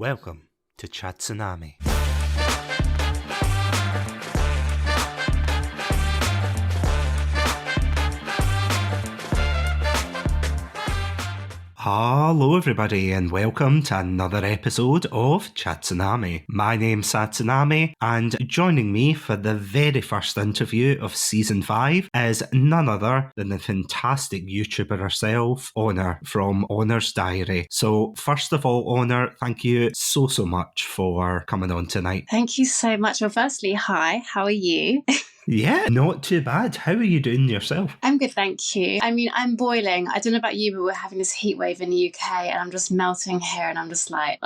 Welcome to Chatsunami. Hello everybody and welcome to another episode of Chatsunami. My name's Chatsunami and joining me for the very first interview of Season 5 is none other than the fantastic YouTuber herself, Honor from Honor's Diary. So first of all, Honor, thank you so much for coming on tonight. Thank you so much. Well, firstly, hi, how are you? Yeah, not too bad. How are you doing yourself? I'm good, thank you. I mean, I'm boiling. I don't know about you, but we're having this heat wave in the UK and I'm just melting here and I'm just like,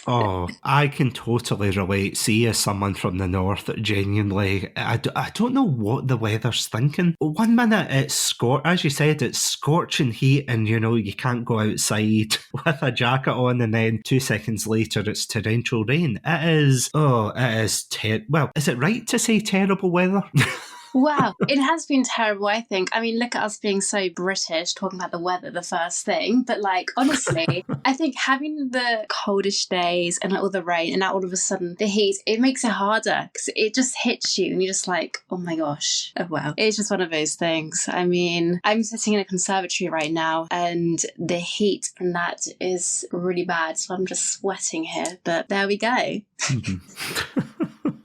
Oh, I can totally relate. See, as someone from the north, genuinely, I don't know what the weather's thinking. 1 minute it's as you said, it's scorching heat and, you know, you can't go outside with a jacket on, and then 2 seconds later it's torrential rain. Well, is it right to say terrible weather? Wow, it has been terrible, I think. I mean, look at us being so British, talking about the weather, the first thing. But, like, honestly, I think having the coldish days and all the rain and now all of a sudden the heat, it makes it harder because it just hits you and you're just like, oh my gosh, oh wow. It's just one of those things. I mean, I'm sitting in a conservatory right now and the heat from that is really bad. So I'm just sweating here. But there we go.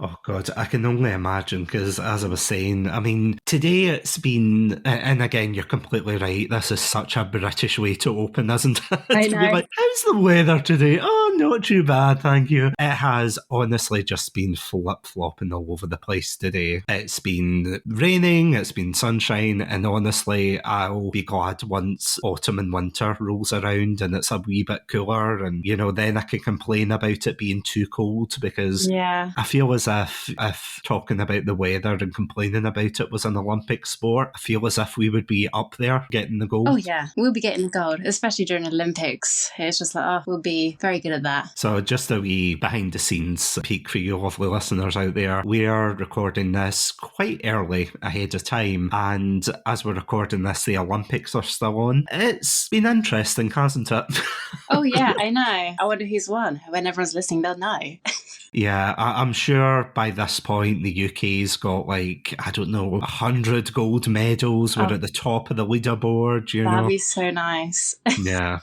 Oh God, I can only imagine, because as I was saying, I mean, today it's been, and again, you're completely right, this is such a British way to open, isn't it? I know. To be like, how's the weather today? Oh, not too bad, thank you. It has honestly just been flip-flopping all over the place today. It's been raining, it's been sunshine, and honestly, I'll be glad once autumn and winter rolls around and it's a wee bit cooler, and, you know, then I can complain about it being too cold, because I feel as if talking about the weather and complaining about it was an Olympic sport, I feel as if we would be up there getting the gold. Oh yeah, we'll be getting the gold, especially during Olympics. It's just like, we'll be very good at that. So just a wee behind the scenes peek for you lovely listeners out there. We are recording this quite early ahead of time, and as we're recording this, the Olympics are still on. It's been interesting, hasn't it? Oh yeah, I know. I wonder who's won. When everyone's listening, they'll know. Yeah, I'm sure by this point the UK's got, like, I don't know, 100 gold medals. We're at the top of the leaderboard, you know. That'd be so nice. Yeah.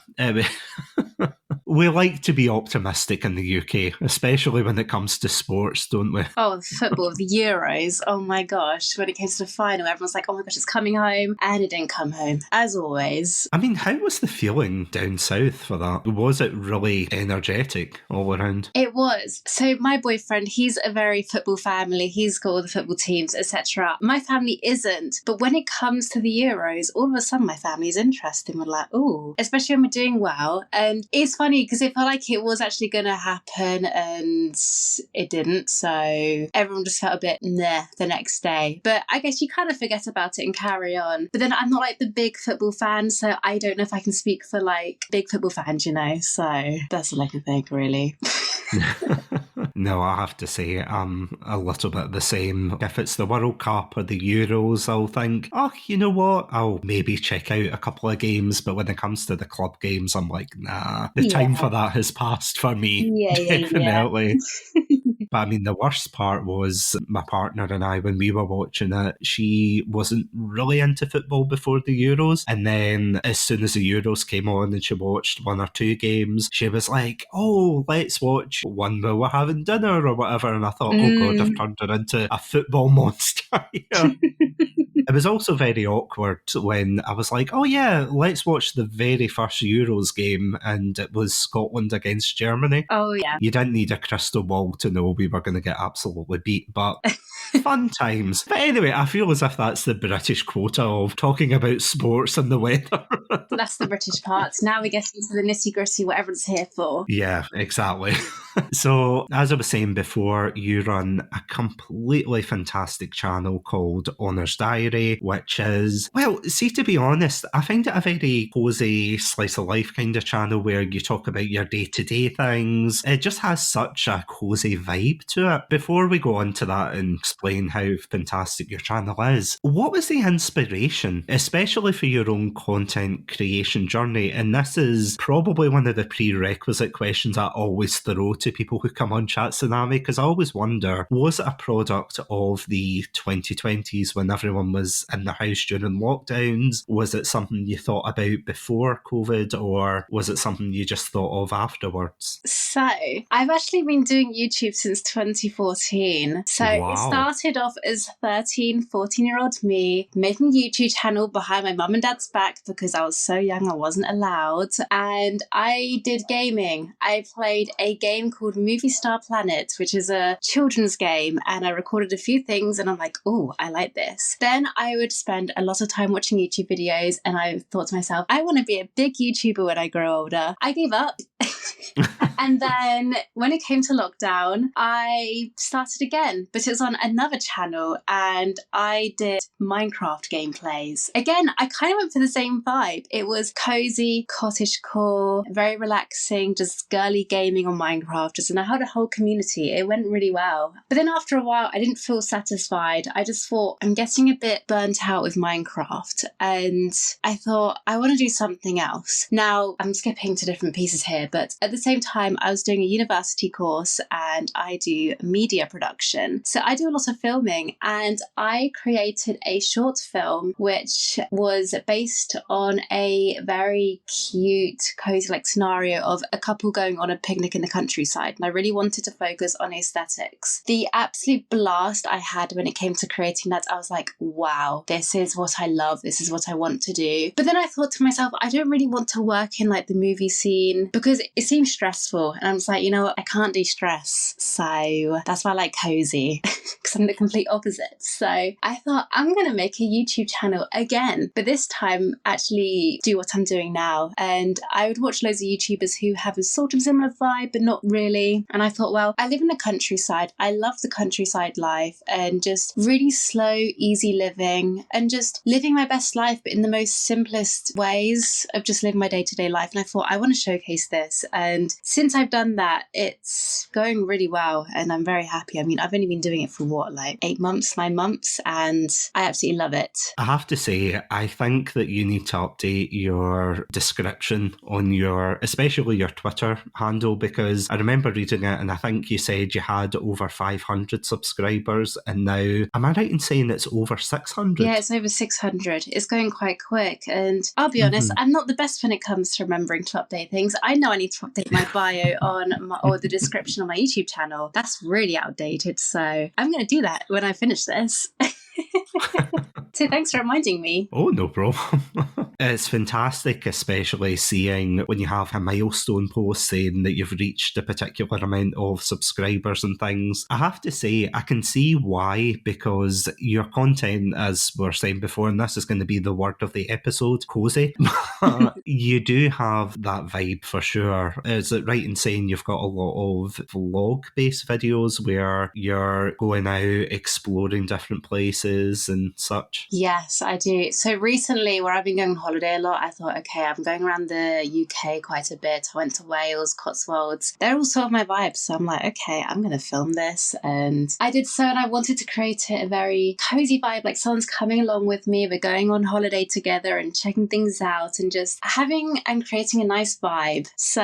We like to be optimistic in the UK, especially when it comes to sports, don't we? Oh, football, the Euros. Oh my gosh. When it came to the final, everyone's like, oh my gosh, it's coming home. And it didn't come home, as always. I mean, how was the feeling down south for that? Was it really energetic all around? It was. So my boyfriend, he's a very football family. He's got all the football teams, etc. My family isn't. But when it comes to the Euros, all of a sudden my family's interested. We're like, oh, especially when we're doing well. And it's funny because it felt like it was actually going to happen and it didn't. So everyone just felt a bit nah the next day. But I guess you kind of forget about it and carry on. But then I'm not like the big football fan, so I don't know if I can speak for like big football fans, you know. So that's all I can think, really. No, I have to say I'm a little bit the same. If it's the World Cup or the Euros, I'll think, oh, you know what? I'll maybe check out a couple of games. But when it comes to the club games, I'm like, nah, the time for that has passed for me. Definitely. But I mean, the worst part was my partner and I, when we were watching it, she wasn't really into football before the Euros. And then as soon as the Euros came on and she watched 1 or 2 games, she was like, oh, let's watch one while we're having dinner or whatever. And I thought, oh God, I've turned her into a football monster. It was also very awkward when I was like, oh yeah, let's watch the very first Euros game, and it was Scotland against Germany. Oh yeah. You didn't need a crystal ball to know we were going to get absolutely beat, but fun times. But anyway, I feel as if that's the British quota of talking about sports and the weather. That's the British part. Now we get into the nitty-gritty, what everyone's here for. Yeah, exactly. So, as I was saying before, you run a completely fantastic channel called Honor's Diary, which is, well, see, to be honest, I find it a very cozy slice of life kind of channel where you talk about your day-to-day things. It just has such a cozy vibe to it. Before we go on to that and explain how fantastic your channel is, what was the inspiration, especially for your own content content creation journey. And this is probably one of the prerequisite questions I always throw to people who come on Chatsunami, because I always wonder, was it a product of the 2020s when everyone was in the house during lockdowns? Was it something you thought about before COVID, or was it something you just thought of afterwards? So, I've actually been doing YouTube since 2014. So, Wow. It started off as 13, 14-year-old me making a YouTube channel behind my mum and dad's back because I was so young I wasn't allowed. And I did gaming. I played a game called Movie Star Planet, which is a children's game, and I recorded a few things and I'm like, oh, I like this. Then I would spend a lot of time watching YouTube videos and I thought to myself, I want to be a big YouTuber when I grow older. I gave up. And then when it came to lockdown, I started again, but it was on another channel and I did Minecraft gameplays. Again, I kind of went for the same vibe. It was cozy, cottagecore, very relaxing, just girly gaming on Minecraft. And I had a whole community. It went really well. But then after a while, I didn't feel satisfied. I just thought, I'm getting a bit burnt out with Minecraft. And I thought, I want to do something else. Now, I'm skipping to different pieces here, but at the same time, I was doing a university course and I do media production. So I do a lot of filming, and I created a short film which was based on a very cute, cozy scenario of a couple going on a picnic in the countryside. And I really wanted to focus on aesthetics. The absolute blast I had when it came to creating that, I was like, wow, this is what I love. This is what I want to do. But then I thought to myself, I don't really want to work in the movie scene because it seems stressful. And I was like, you know what? I can't do stress. So that's why I like cozy because I'm the complete opposite. So I thought I'm going to make a YouTube channel again, but this time actually do what I'm doing now. And I would watch loads of YouTubers who have a sort of similar vibe, but not really. And I thought, well, I live in the countryside. I love the countryside life and just really slow, easy living and just living my best life, but in the most simplest ways of just living my day-to-day life. And I thought, I want to showcase this. And since I've done that, it's going really well and I'm very happy. I mean, I've only been doing it for 8 months, 9 months, and I absolutely love it. I have to say, I think that you need to update your description on especially your Twitter handle, because I remember reading it and I think you said you had over 500 subscribers and now, am I right in saying it's over 600? Yeah, it's over 600. It's going quite quick. And I'll be honest, I'm not the best when it comes to remembering to update things. I know I need to update my bio or the description on my YouTube channel. That's really outdated. So I'm going to do that when I finish this. So thanks for reminding me. Oh, no problem. It's fantastic, especially seeing when you have a milestone post saying that you've reached a particular amount of subscribers and things. I have to say, I can see why, because your content, as we were saying before, and this is going to be the word of the episode, cozy. You do have that vibe for sure. Is it right in saying you've got a lot of vlog-based videos where you're going out, exploring different places and such? Yes, I do. So recently, where I've been going on holiday a lot, I thought, okay, I'm going around the UK quite a bit. I went to Wales, Cotswolds. They're all sort of my vibes. So I'm like, okay, I'm going to film this. And I did so, and I wanted to create it a very cozy vibe, like someone's coming along with me. We're going on holiday together and checking things out and just having and creating a nice vibe. So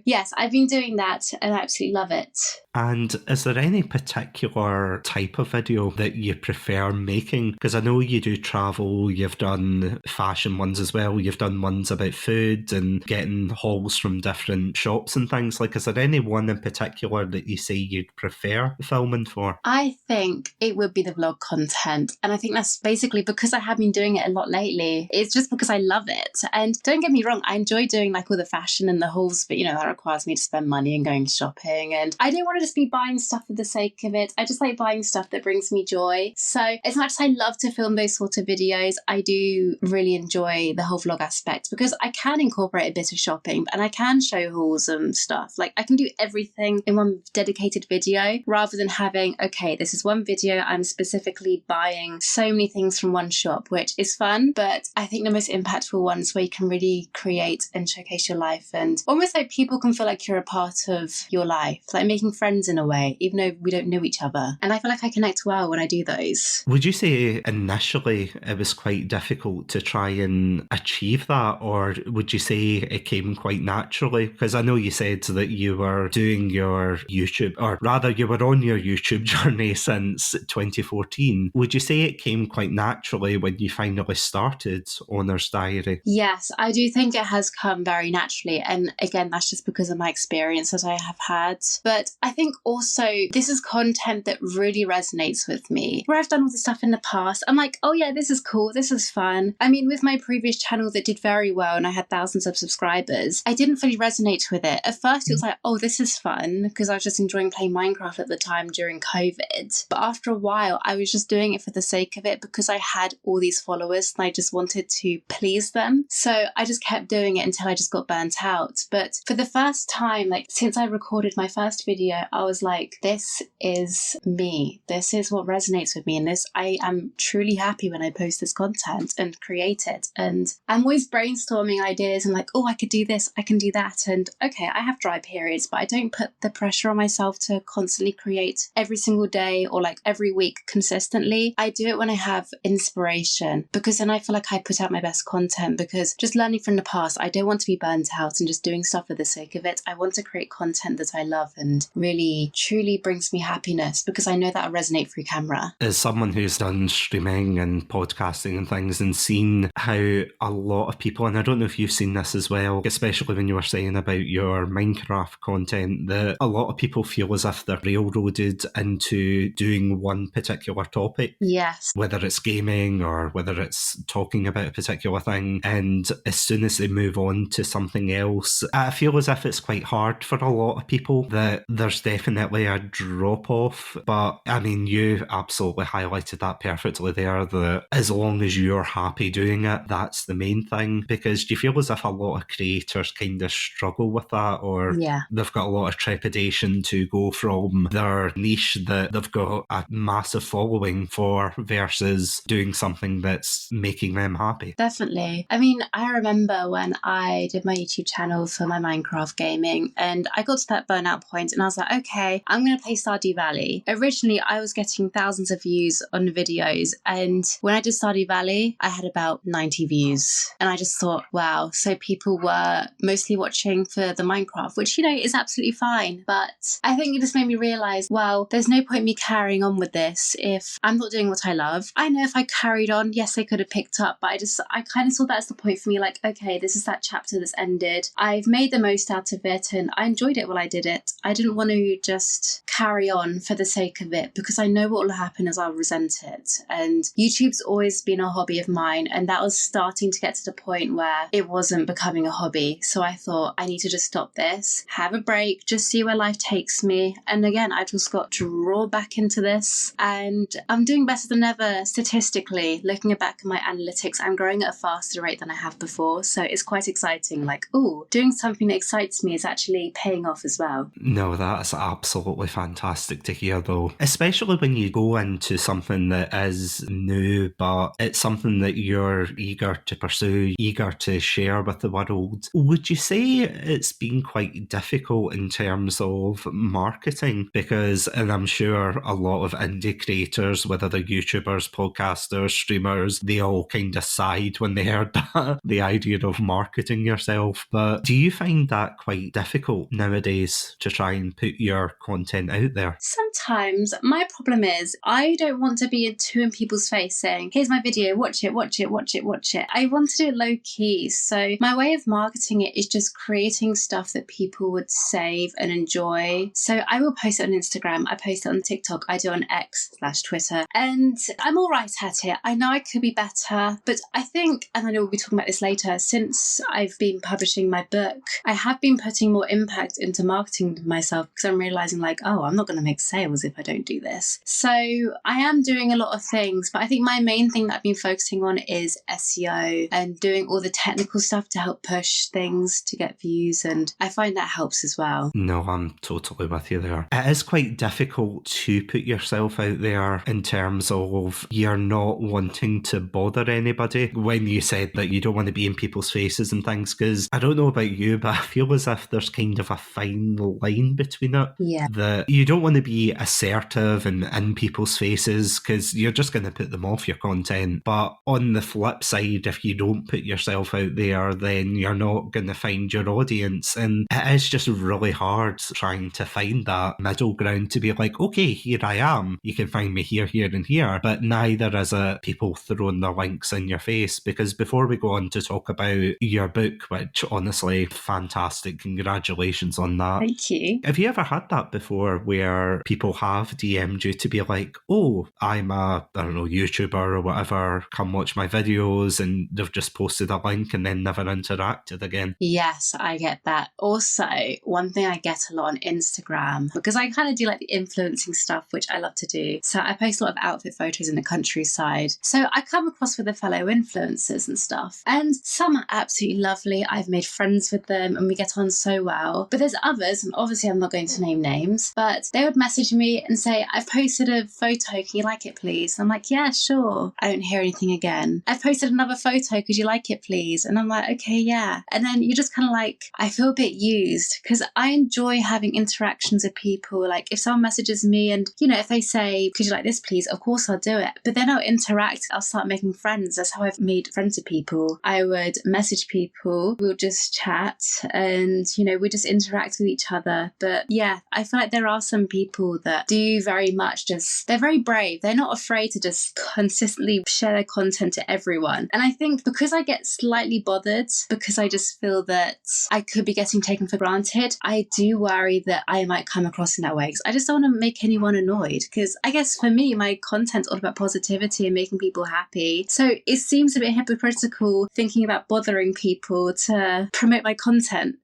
yes, I've been doing that and I absolutely love it. And is there any particular type of video that you prefer making? Because I know you do travel, you've done fashion ones as well, you've done ones about food and getting hauls from different shops and things. Is there any one in particular that you say you'd prefer filming for? I think it would be the vlog content. And I think that's basically because I have been doing it a lot lately. It's just because I love it. And don't get me wrong, I enjoy doing all the fashion and the hauls, but that requires me to spend money and going shopping. And I don't want to just be buying stuff for the sake of it. I just like buying stuff that brings me joy. So as much as I love to film those sort of videos, I do really enjoy the whole vlog aspect because I can incorporate a bit of shopping and I can show hauls and stuff. I can do everything in one dedicated video rather than having, okay, this is one video, I'm specifically buying so many things from one shop, which is fun. But I think the most impactful ones where you can really create and showcase your life and almost people can feel like you're a part of your life, making friends in a way, even though we don't know each other. And I feel like I connect well when I do those. Would you say say initially it was quite difficult to try and achieve that, or would you say it came quite naturally? Because I know you said that you were doing your YouTube, or rather you were on your YouTube journey since 2014. Would you say it came quite naturally when you finally started Owner's Diary? Yes, I do think it has come very naturally. And again, that's just because of my experience that I have had. But I think also this is content that really resonates with me. Where I've done all this stuff in the past, I'm like, oh yeah, this is cool. This is fun. I mean, with my previous channel that did very well and I had thousands of subscribers, I didn't fully resonate with it. At first, it was like, oh, this is fun, because I was just enjoying playing Minecraft at the time during COVID. But after a while, I was just doing it for the sake of it because I had all these followers and I just wanted to please them. So I just kept doing it until I just got burnt out. But for the first time, like since I recorded my first video, I was like, this is me. This is what resonates with me. And this, I am truly happy when I post this content and create it. And I'm always brainstorming ideas and like, oh, I could do this, I can do that. And okay, I have dry periods, but I don't put the pressure on myself to constantly create every single day or like every week consistently. I do it when I have inspiration, because then I feel like I put out my best content, because just learning from the past, I don't want to be burnt out and just doing stuff for the sake of it. I want to create content that I love and really truly brings me happiness, because I know that will resonate through camera. As someone who's done streaming and podcasting and things and seen how a lot of people, and I don't know if you've seen this as well, especially when you were saying about your Minecraft content, that a lot of people feel as if they're railroaded into doing one particular topic. Yes. Whether it's gaming or whether it's talking about a particular thing, and as soon as they move on to something else, I feel as if it's quite hard for a lot of people, that there's definitely a drop off. But I mean, you absolutely highlighted that perfectly there, that as long as you're happy doing it, that's the main thing. Because do you feel as if a lot of creators kind of struggle with that, or they've got a lot of trepidation to go from their niche that they've got a massive following for versus doing something that's making them happy? Definitely. I mean, I remember when I did my YouTube channel for my Minecraft gaming, and I got to that burnout point and I was like, okay, I'm going to play Stardew Valley. Originally, I was getting thousands of views on the videos, and when I did Stardew Valley, I had about 90 views. And I just thought, wow, so people were mostly watching for the Minecraft, which, you know, is absolutely fine. But I think it just made me realize, well, there's no point me carrying on with this if I'm not doing what I love. I know if I carried on, yes, they could have picked up, but I kind of saw that as the point for me, like, okay, this is that chapter that's ended. I've made the most out of it and I enjoyed it while I did it. I didn't want to just carry on for the sake of it, because I know what will happen is I'll resent it. And YouTube's always been a hobby of mine, and that was starting to get to the point where it wasn't becoming a hobby. So I thought, I need to just stop this, have a break, just see where life takes me. And again, I just got drawn back into this, and I'm doing better than ever statistically. Looking back at my analytics, I'm growing at a faster rate than I have before. So it's quite exciting. Like, ooh, doing something that excites me is actually paying off as well. No, that's absolutely fantastic to hear, though. Especially when you go into something that is new, but it's something that you're eager to pursue, eager to share with the world. Would you say it's been quite difficult in terms of marketing? Because, and I'm sure a lot of indie creators, whether they're YouTubers, podcasters, streamers, they all kind of sighed when they heard that, the idea of marketing yourself. But do you find that quite difficult nowadays to try and put your content out there? Sometimes. My problem is I don't want to be too in people's face saying, here's my video, watch it, watch it, watch it, watch it. I want to do it low key. So my way of marketing it is just creating stuff that people would save and enjoy. So I will post it on Instagram, I post it on TikTok, I do it on X/Twitter, and I'm all right at it. I know I could be better, but I think, and I know we'll be talking about this later, since I've been publishing my book, I have been putting more impact into marketing myself, because I'm realizing like, oh, I'm not going to make sales if I don't do this. So I am doing a lot of things, but I think my main thing that I've been focusing on is SEO and doing all the technical stuff to help push things to get views, and I find that helps as well. No, I'm totally with you there. It is quite difficult to put yourself out there in terms of you're not wanting to bother anybody. When you said that you don't want to be in people's faces and things, because I don't know about you, but I feel as if there's kind of a fine line between it. Yeah. That you don't want to be assertive and in people's faces, because you're just going to put them off your content. But on the flip side, if you don't put yourself out there, then you're not going to find your audience. And it is just really hard trying to find that middle ground to be like, okay, here I am. You can find me here, here, and here. But neither is it people throwing their links in your face. Because before we go on to talk about your book, which honestly, fantastic, congratulations on that. Thank you. Have you ever had that before where people have DM'd you to be like, oh, I'm a, I don't know, YouTuber or whatever, come watch my videos, and they've just posted a link and then never interacted again? Yes, I get that. Also, one thing I get a lot on Instagram, because I kind of do like the influencing stuff, which I love to do. So I post a lot of outfit photos in the countryside. So I come across with the fellow influencers and stuff. And some are absolutely lovely. I've made friends with them and we get on so well. But there's others, and obviously I'm not going to name names, but they would message me and say, I've posted a photo, can you like it please? I'm like, yeah, sure. I don't hear anything again. I've posted another photo, could you like it please? And I'm like, okay, yeah. And then you're just kind of like, I feel a bit used, because I enjoy having interactions with people. Like if someone messages me and, you know, if they say, could you like this please? Of course I'll do it. But then I'll interact, I'll start making friends. That's how I've made friends with people. I would message people, we'll just chat and, you know, we just interact with each other. But yeah, I feel like there are some people that do very much just, they're very brave. They're not afraid to just consistently share their content to everyone. And I think because I get slightly bothered, because I just feel that I could be getting taken for granted, I do worry that I might come across in that way. Because I just don't want to make anyone annoyed. Because I guess for me, my content's all about positivity and making people happy. So it seems a bit hypocritical thinking about bothering people to promote my content.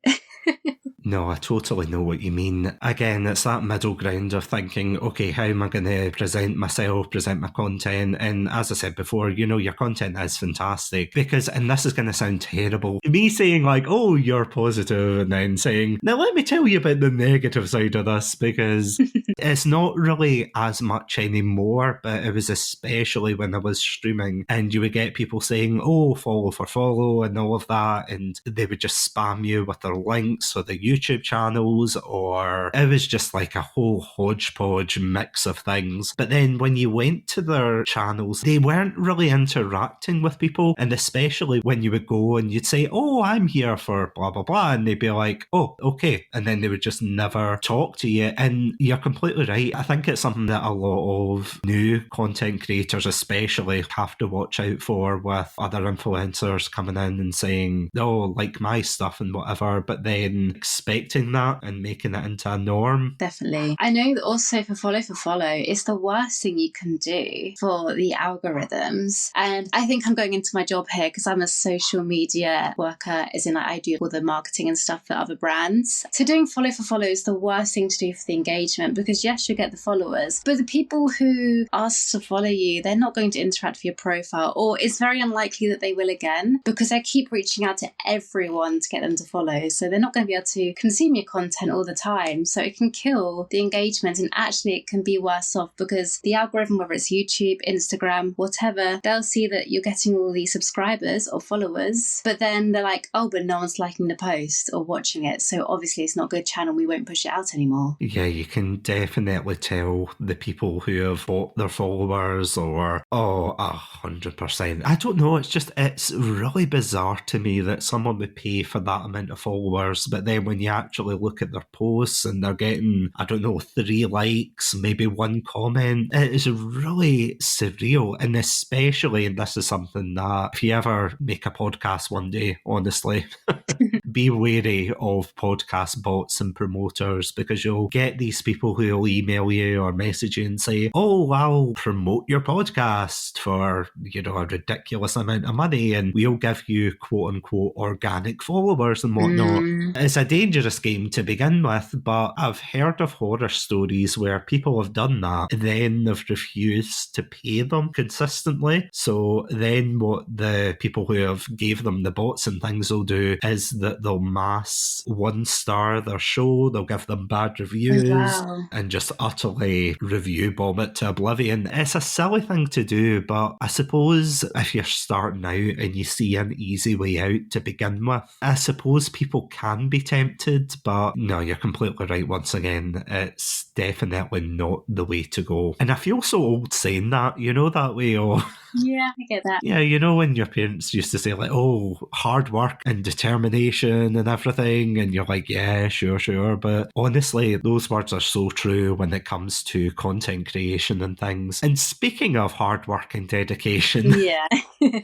No, I totally know what you mean. Again, it's that middle ground of thinking, okay, how am I going to present myself, present my content? And as I said before, you know, your content is fantastic because, and this is going to sound terrible, me saying like, oh, you're positive, and then saying, now let me tell you about the negative side of this, because it's not really as much anymore, but it was especially when I was streaming and you would get people saying, oh, follow for follow and all of that, and they would just spam you with their links or the YouTube channels, or it was just like a whole hodgepodge mix of things. But then when you went to their channels, they weren't really interacting with people, and especially when you would go and you'd say, oh, I'm here for blah blah blah, and they'd be like, oh, okay, and then they would just never talk to you. And you're completely right. I think it's something that a lot of new content creators especially have to watch out for, with other influencers coming in and saying, oh, like my stuff and whatever, but then expecting that and making it into a norm. Definitely. I know that also for follow, it's the worst thing you can do for the algorithms. And I think I'm going into my job here because I'm a social media worker, as in like, I do all the marketing and stuff for other brands. So doing follow is the worst thing to do for the engagement, because yes, you get the followers, but the people who ask to follow you, they're not going to interact with your profile, or it's very unlikely that they will again, because they keep reaching out to everyone to get them to follow. So they're not going to be able to consume your content all the time. So it can kill the engagement, and actually it can be worse off, because the algorithm, whether it's YouTube, Instagram, whatever, they'll see that you're getting all these subscribers or followers, but then they're like, oh, but no one's liking the post or watching it, so obviously it's not a good channel, we won't push it out anymore. Yeah, you can definitely tell the people who have bought their followers, or 100%. I don't know, it's really bizarre to me that someone would pay for that amount of followers, but then when you actually look at their posts and they're getting, 3 likes, maybe 1 comment, it is really surreal. And especially, and this is something that if you ever make a podcast one day, honestly, be wary of podcast bots and promoters, because you'll get these people who will email you or message you and say, oh, I'll promote your podcast for, a ridiculous amount of money, and we'll give you quote unquote organic followers and whatnot. It's a dangerous game to begin with, but I've heard of horror stories where people have done that and then they've refused to pay them consistently. So then what the people who have gave them the bots and things will do is that they'll mass 1-star their show, they'll give them bad Oh, reviews, wow. and just utterly review bomb it to oblivion. It's a silly thing to do, but I suppose if you're starting out and you see an easy way out to begin with, I suppose people can be tempted, but no, you're completely right once again. It's definitely not the way to go. And I feel so old saying that, you know, that way, Yeah, I get that. yeah, you know, when your parents used to say, like, oh, hard work and determination and everything, and you're like, yeah, sure. But honestly, those words are so true when it comes to content creation and things. And speaking of hard work and dedication, Yeah.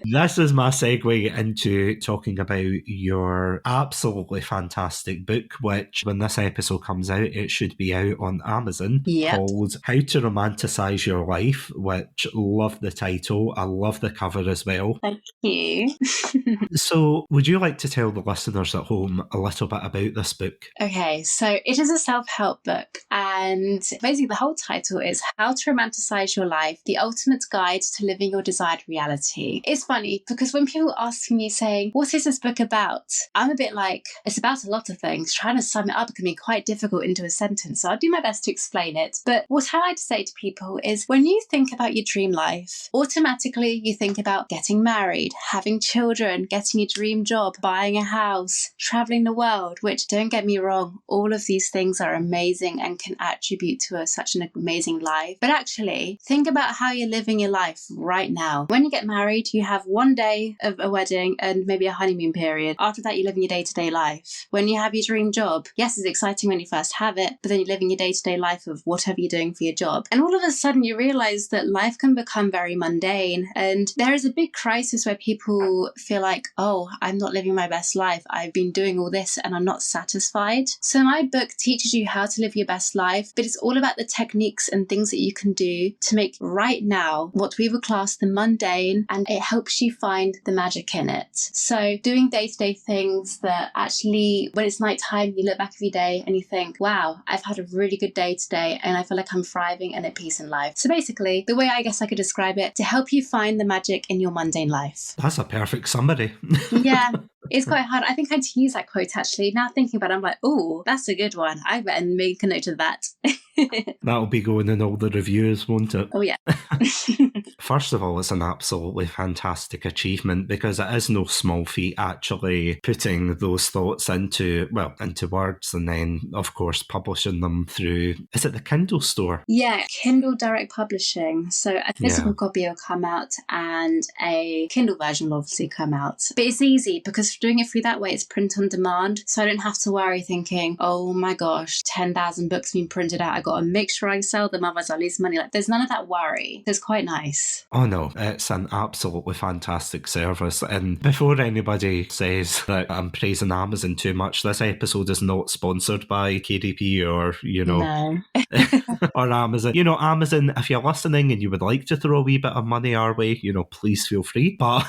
this is my segue into talking about your absolutely fantastic book, which when this episode comes out, it should be out on Amazon, Yep. called How to Romanticise Your Life, which love the title. I love the cover as well. Thank you. So would you like to tell the listeners at home a little bit about this book? Okay, so it is a self-help book, and basically the whole title is How to Romanticize Your Life, the Ultimate Guide to Living Your Desired Reality. It's funny because when people ask me saying, what is this book about? I'm a bit like, it's about a lot of things. Trying to sum it up can be quite difficult into a sentence, so I'll do my best to explain it. But what I like to say to people is when you think about your dream life, automatically you think about getting married, having children, getting your dream job, buying a house, traveling the world, which, don't get me wrong, all of these things are amazing and can attribute to such an amazing life. But actually, think about how you're living your life right now. When you get married, you have one day of a wedding and maybe a honeymoon period. After that, you're living your day-to-day life. When you have your dream job, yes, it's exciting when you first have it, but then you're living your day-to-day life of whatever you're doing for your job. And all of a sudden, you realize that life can become very mundane. And there is a big crisis where people feel like, oh, I'm not living my best life. I've been doing all this and I'm not satisfied. So my book teaches you how to live your best life, but it's all about the techniques and things that you can do to make right now what we would class the mundane, and it helps you find the magic in it. So doing day-to-day things that actually, when it's nighttime, you look back every day and you think, wow, I've had a really good day today and I feel like I'm thriving and at peace in life. So basically, the way I guess I could describe it, to help you find the magic in your mundane life. That's a perfect summary. Yeah. It's quite hard. I think I had to use that quote actually. Now thinking about it, I'm like, oh, that's a good one. I better make a note of that. That'll be going in all the reviews, won't it? Oh, yeah. First of all, it's an absolutely fantastic achievement because it is no small feat actually putting those thoughts into words and then, of course, publishing them through, is it the Kindle store? Yeah, Kindle Direct Publishing. So a physical copy will come out and a Kindle version will obviously come out. But it's easy because doing it through that way, it's print on demand. So I don't have to worry thinking, oh my gosh, 10,000 books being printed out. I got to make sure I sell them, otherwise I lose money. Like, there's none of that worry. It's quite nice. Oh no, it's an absolutely fantastic service. And before anybody says that I'm praising Amazon too much, this episode is not sponsored by KDP or, No. or Amazon. Amazon, if you're listening and you would like to throw a wee bit of money our way, please feel free. But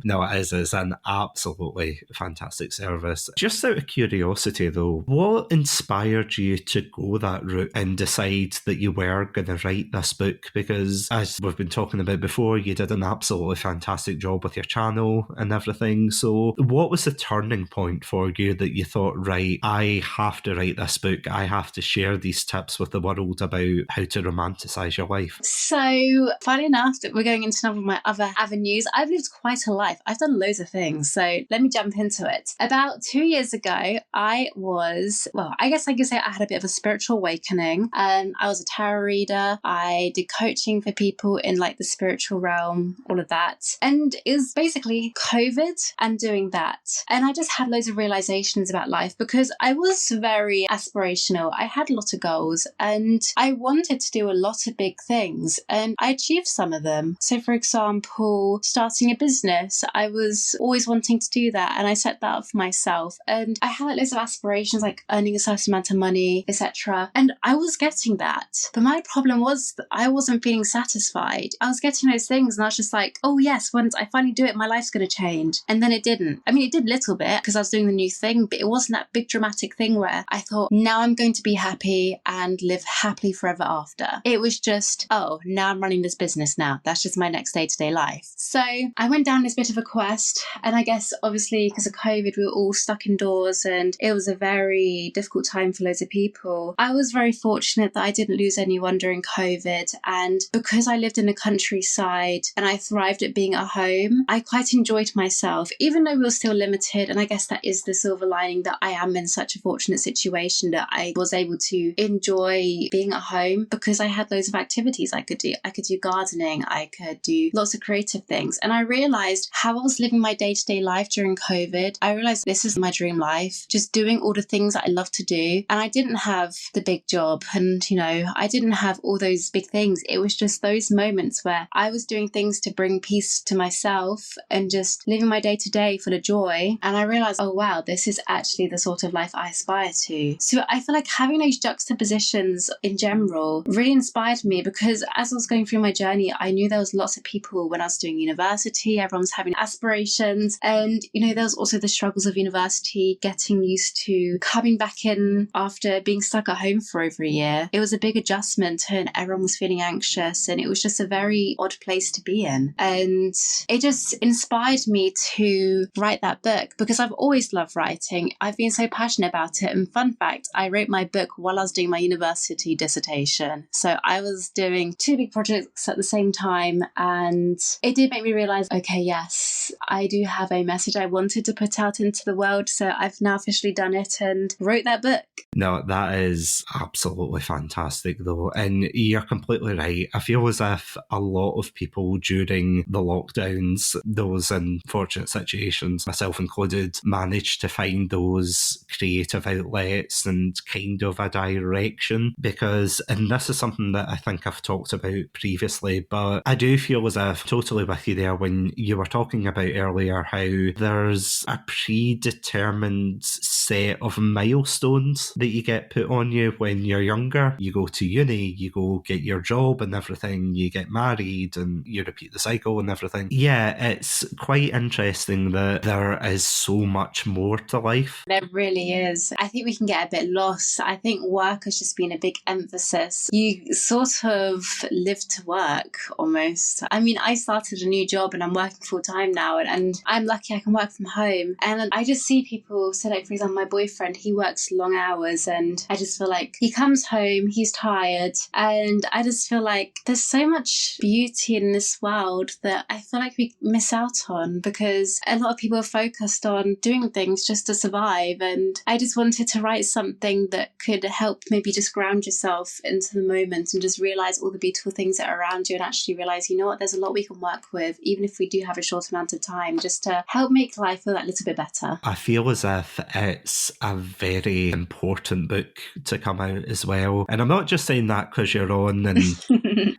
no, it's an absolutely fantastic service. Just out of curiosity though, what inspired you to go that route and decide that you were going to write this book? Because as we've been talking about before, you did an absolutely fantastic job with your channel and everything. So what was the turning point for you that you thought, right, I have to write this book. I have to share these tips with the world about how to romanticize your life? So, funny enough, that we're going into some of my other avenues. I've lived quite a life. I've done loads of things. So let me jump into it. About 2 years ago, I guess I could say I had a bit of a spiritual awakening. I was a tarot reader. I did coaching for people in like the spiritual realm, all of that. And it was basically COVID and doing that. And I just had loads of realizations about life because I was very aspirational. I had a lot of goals and I wanted to do a lot of big things and I achieved some of them. So for example, starting a business, I was always wanting to do that and I set that up for myself and I had like, loads of aspirations like earning a certain amount of money, etc. And I was getting that. But my problem was that I wasn't feeling satisfied. I was getting those things and I was just like, oh yes, once I finally do it, my life's going to change. And then it didn't. I mean, it did a little bit because I was doing the new thing, but it wasn't that big dramatic thing where I thought, now I'm going to be happy and live happily forever after. It was just, oh, now I'm running this business now. That's just my next day-to-day life. So I I went down this bit of a quest, and I guess obviously because of COVID, we were all stuck indoors and it was a very difficult time for loads of people. I was very fortunate that I didn't lose anyone during COVID, and because I lived in the countryside and I thrived at being at home, I quite enjoyed myself, even though we were still limited. And I guess that is the silver lining, that I am in such a fortunate situation that I was able to enjoy being at home because I had loads of activities I could do. I could do gardening, I could do lots of creative things. And I realised how I was living my day-to-day life during COVID. I realised this is my dream life, just doing all the things that I love to do. And I didn't have the big job and, I didn't have all those big things. It was just those moments where I was doing things to bring peace to myself and just living my day-to-day for the joy. And I realised, oh wow, this is actually the sort of life I aspire to. So I feel like having those juxtapositions in general really inspired me, because as I was going through my journey, I knew there was lots of people when I was doing university, everyone's having aspirations. And, there was also the struggles of university, getting used to coming back in after being stuck at home for over a year. It was a big adjustment and everyone was feeling anxious, and it was just a very odd place to be in. And it just inspired me to write that book because I've always loved writing. I've been so passionate about it. And fun fact, I wrote my book while I was doing my university dissertation. So I was doing 2 big projects at the same time, and it did make me realise, okay, yes, I do have a message I wanted to put out into the world. So I've now officially done it and wrote that book. No, that is absolutely fantastic though. And you're completely right. I feel as if a lot of people during the lockdowns, those in fortunate situations, myself included, managed to find those creative outlets and kind of a direction. Because, and this is something that I think I've talked about previously, but I do feel as if totally with you there when you were talking about earlier how there's a predetermined set of milestones that you get put on you when you're younger. You go to uni, you go get your job and everything, you get married and you repeat the cycle and everything. Yeah, it's quite interesting that there is so much more to life. There really is. I think we can get a bit lost. I think work has just been a big emphasis. You sort of live to work almost. I mean, I started a new job and I'm working full time now, and I'm lucky I can work from home. And I just see people, so like for example, my boyfriend, he works long hours, and I just feel like he comes home, he's tired, and I just feel like there's so much beauty in this world that I feel like we miss out on because a lot of people are focused on doing things just to survive. And I just wanted to write something that could help maybe just ground yourself into the moment and just realise all the beautiful things that are around you, and actually realise, there's a lot we can work with, even if we do have a short amount of time, just to help make life feel that little bit better. I feel as if it's a very important book to come out as well. And I'm not just saying that because you're on, and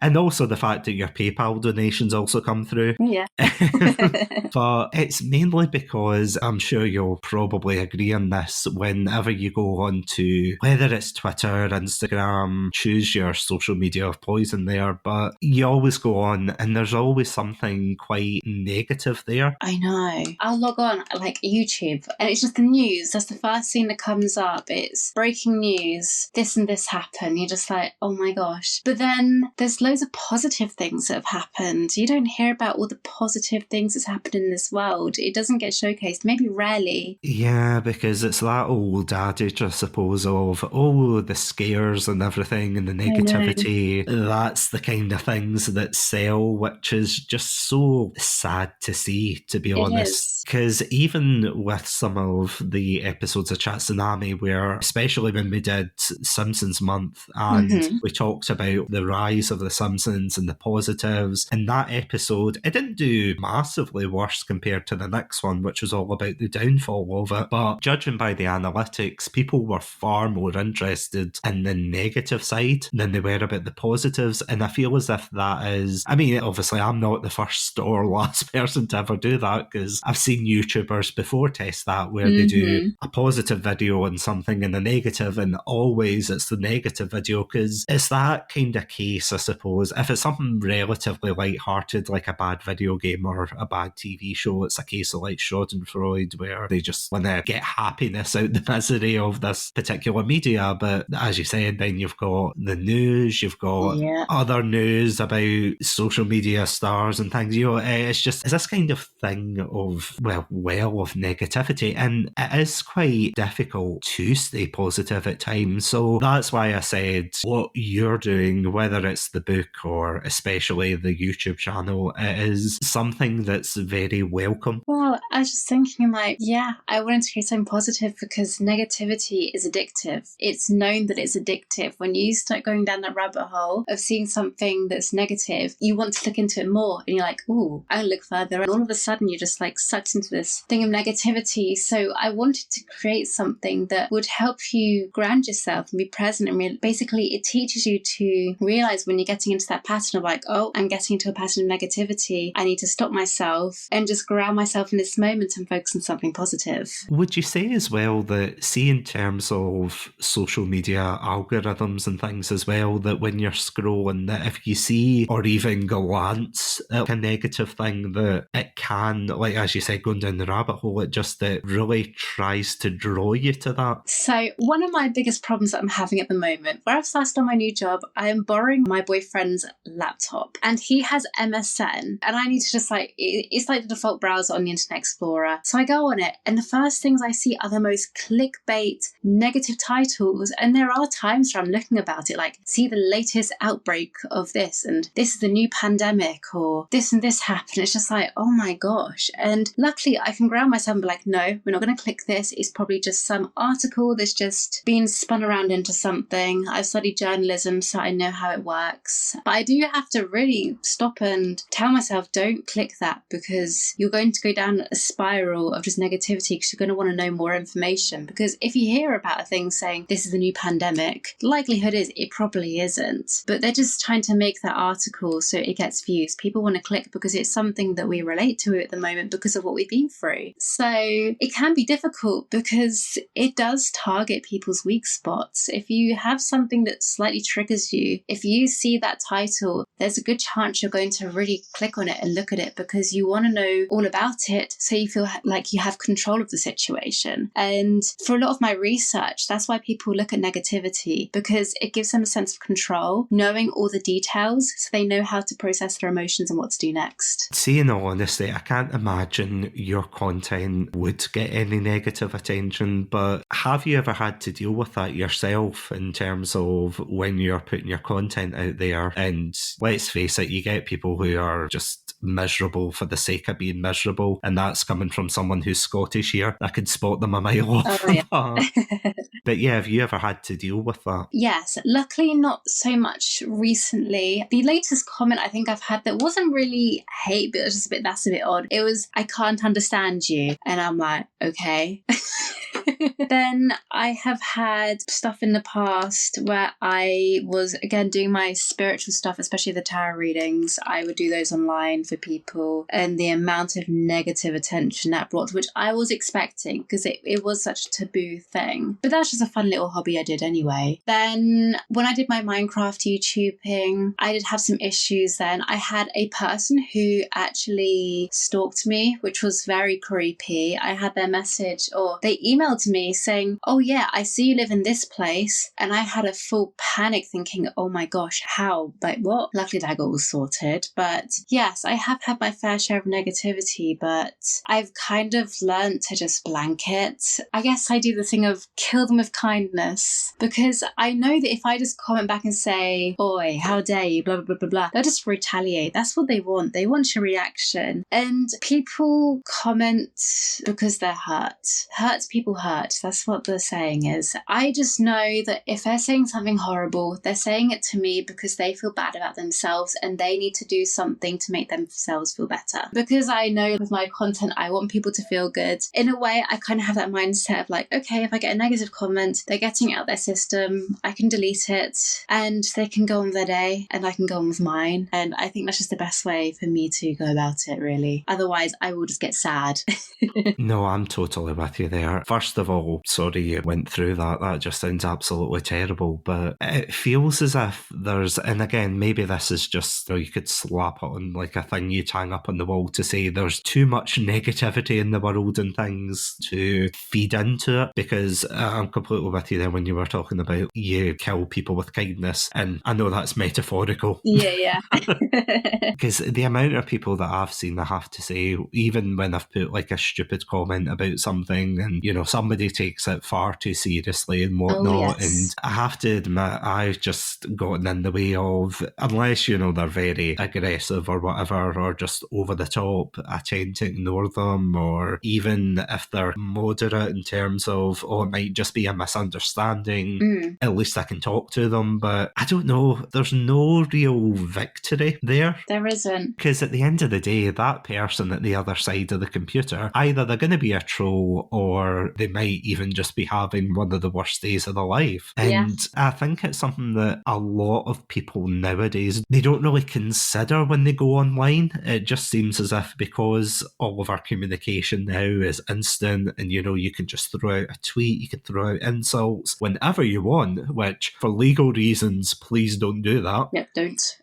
and also the fact that your PayPal donations also come through. Yeah. But it's mainly because I'm sure you'll probably agree on this, whenever you go on to, whether it's Twitter, Instagram, choose your social media of poison there, but you always go on and there's always something quite negative there. I know. I'll log on like YouTube and it's just the news. That's the first thing that comes up. It's breaking news. This and this happened. You're just like, oh my gosh. But then there's loads of positive things that have happened. You don't hear about all the positive things that's happened in this world. It doesn't get showcased, maybe rarely. Yeah, because it's that old adage, I suppose, of, oh, the scares and everything and the negativity. That's the kind of things that sell, which is just so sad to see, to be honest. Because even with some of the episodes of Chatsunami, where, especially when we did Simpsons Month and we talked about the rise of the Simpsons and the positives, in that episode, it didn't do massively worse compared to the next one, which was all about the downfall of it. But judging by the analytics, people were far more interested in the negative side than they were about the positives. And I feel as if that is, I mean, obviously I'm not the first or last person to ever do that, because I've seen YouTubers before test that, where they do a positive video on something and a negative, and always it's the negative video, because it's that kind of case, I suppose. If it's something relatively light-hearted, like a bad video game or a bad TV show, it's a case of like Schadenfreude, where they just want to get happiness out the misery of this particular media. But as you said, then you've got the news, you've got other news about social media stars and things. It's this kind of thing of, of negativity, and it is quite difficult to stay positive at times. So that's why I said what you're doing, whether it's the book or especially the YouTube channel, it is something that's very welcome. Well, I was just thinking I wanted to create something positive because negativity is addictive. It's known that it's addictive. When you start going down that rabbit hole of seeing something that's negative, you want to look into it more, and you're like, ooh, I'll look further, and all of a sudden you're just like sucked into this thing of negativity. So I wanted to create something that would help you ground yourself and be present, and basically it teaches you to realize when you're getting into that pattern of like, oh, I'm getting into a pattern of negativity, I need to stop myself and just ground myself in this moment and focus on something positive. Would you say as well that, see, in terms of social media algorithms and things as well, that when you're scrolling, that if you see or even glance at a negative thing, that it can, like as you said, going down the rabbit hole, it really tries to draw you to that? So one of my biggest problems that I'm having at the moment, where I've started on my new job, I am borrowing my boyfriend's laptop, and he has MSN, and I need to just it's like the default browser on the Internet Explorer. So I go on it, and the first things I see are the most clickbait, negative titles, and there are times where I'm looking about it, like, see the latest outbreak of this, and this is the new pandemic, or this and this happened. It's just like, oh my gosh. And luckily I can ground myself and be like, no, we're not going to click this. It's probably just some article that's just been spun around into something. I've studied journalism, so I know how it works. But I do have to really stop and tell myself, don't click that, because you're going to go down a spiral of just negativity, because you're going to want to know more information. Because if you hear about a thing saying this is the new pandemic, the likelihood is it probably isn't. But they're just trying to make that article so it gets views. People want to click because it's something that we relate to at the moment because of what we've been through. So it can be difficult because it does target people's weak spots. If you have something that slightly triggers you, if you see that title, there's a good chance you're going to really click on it and look at it because you want to know all about it, so you feel like you have control of the situation. And for a lot of my research, that's why people look at negativity, because it gives them a sense of control, knowing all the details, so they know how to process their emotions and what to do next. See, in all honesty, I can't imagine your content would get any negative attention, but have you ever had to deal with that yourself in terms of when you're putting your content out there? And let's face it, you get people who are just miserable for the sake of being miserable, and that's coming from someone who's Scottish here. I could spot them a mile off. Oh, yeah. But yeah, have you ever had to deal with that? Yes, luckily not so much recently. The latest comment I think I've had that wasn't really hate, but it was just that's a bit odd. It was, I can't understand you. And I'm like, okay. Then I have had stuff in the past where I was, again, doing my spiritual stuff, especially the tarot readings. I would do those online for people, and the amount of negative attention that brought, which I was expecting because it was such a taboo thing. But that's just a fun little hobby I did anyway. Then when I did my Minecraft YouTubing, I did have some issues then. I had a person who actually stalked me, which was very creepy. I had their message, or they emailed me saying, oh yeah, I see you live in this place. And I had a full panic thinking, oh my gosh, how? Like what? Luckily that got all sorted. But yes, I have had my fair share of negativity, but I've kind of learned to just blank it. I guess I do the thing of kill them with kindness, because I know that if I just comment back and say, oi, how dare you, blah, blah, blah, blah, blah, they'll just retaliate. That's what they want. They want your reaction. And people comment because they're hurt. Hurt people hurt. That's what the saying is. I just know that if they're saying something horrible, they're saying it to me because they feel bad about themselves and they need to do something to make themselves feel better. Because I know with my content, I want people to feel good. In a way, I kind of have that mindset of like, okay, if I get a negative comment, they're getting it out their system, I can delete it and they can go on with their day and I can go on with mine. And I think that's just the best way for me to go about it, really. Otherwise, I will just get sad. No, I'm totally with you there. First first of all, sorry you went through that. That just sounds absolutely terrible. But it feels as if there's, and again, maybe this is just, you could slap it on like a thing you'd hang up on the wall to say there's too much negativity in the world and things to feed into it. Because I'm completely with you there when you were talking about you kill people with kindness. And I know that's metaphorical. Yeah. Because the amount of people that I've seen, I have to say, even when I've put like a stupid comment about something and, somebody takes it far too seriously and whatnot. Yes. And I have to admit, I've just gotten in the way of, unless, they're very aggressive or whatever, or just over the top, I tend to ignore them. Or even if they're moderate in terms of, it might just be a misunderstanding, at least I can talk to them. But I don't know, there's no real victory there. There isn't. Because at the end of the day, that person at the other side of the computer, either they're going to be a troll or they might even just be having one of the worst days of their life. And I think it's something that a lot of people nowadays, they don't really consider when they go online. It just seems as if because all of our communication now is instant and, you can just throw out a tweet, you can throw out insults whenever you want, which for legal reasons, please don't do that. Yep, don't.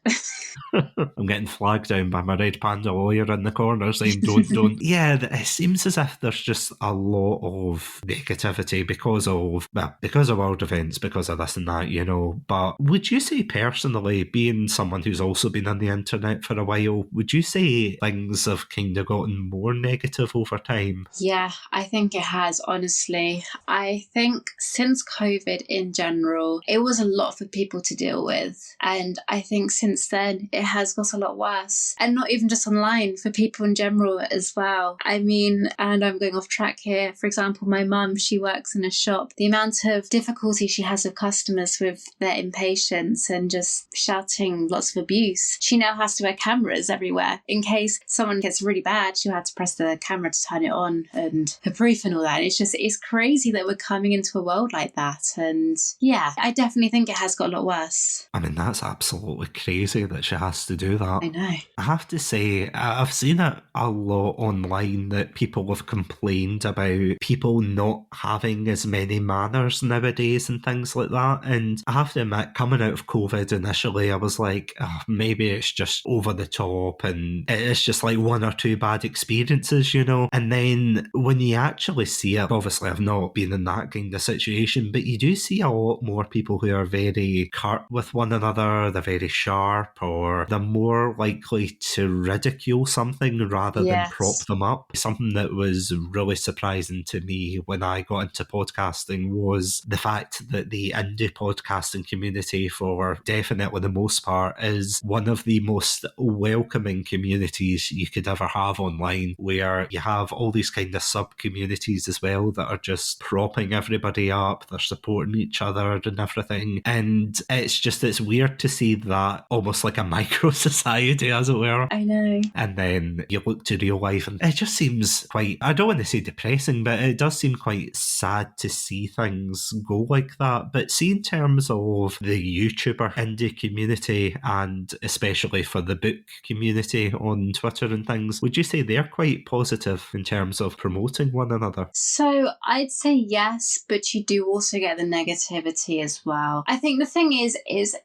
I'm getting flagged down by my red panda lawyer in the corner saying don't. Yeah, it seems as if there's just a lot of negativity because of world events, because of this and that, But would you say personally, being someone who's also been on the internet for a while, would you say things have kind of gotten more negative over time? Yeah, I think it has, honestly. I think since COVID in general, it was a lot for people to deal with. And I think since then, it has got a lot worse. And not even just online, for people in general as well. I mean, and I'm going off track here. For example, my mum, she works in a shop. The amount of difficulty she has with customers with their impatience and just shouting lots of abuse. She now has to wear cameras everywhere. In case someone gets really bad, she'll have to press the camera to turn it on and her brief and all that. And it's crazy that we're coming into a world like that. And yeah, I definitely think it has got a lot worse. I mean, that's absolutely crazy that she has to do that. I know. I have to say, I've seen it a lot online that people have complained about people not having as many manners nowadays and things like that. And I have to admit, coming out of COVID initially, I was like, maybe it's just over the top and it's just like one or two bad experiences, And then when you actually see it, obviously I've not been in that kind of situation, but you do see a lot more people who are very curt with one another, they're very sharp, or they're more likely to ridicule something rather than prop them up. Something that was really surprising to me when I got into podcasting was the fact that the indie podcasting community, for definitely the most part, is one of the most welcoming communities you could ever have online, where you have all these kind of sub-communities as well that are just propping everybody up, they're supporting each other and everything. And it's weird to see that almost like a micro-society, as it were. I know. And then you look to real life and it just seems quite, I don't want to say depressing, but it does seem quite sad to see things go like that. But see, in terms of the YouTuber indie community, and especially for the book community on Twitter and things, would you say they're quite positive in terms of promoting one another? So I'd say yes, but you do also get the negativity as well. I think the thing is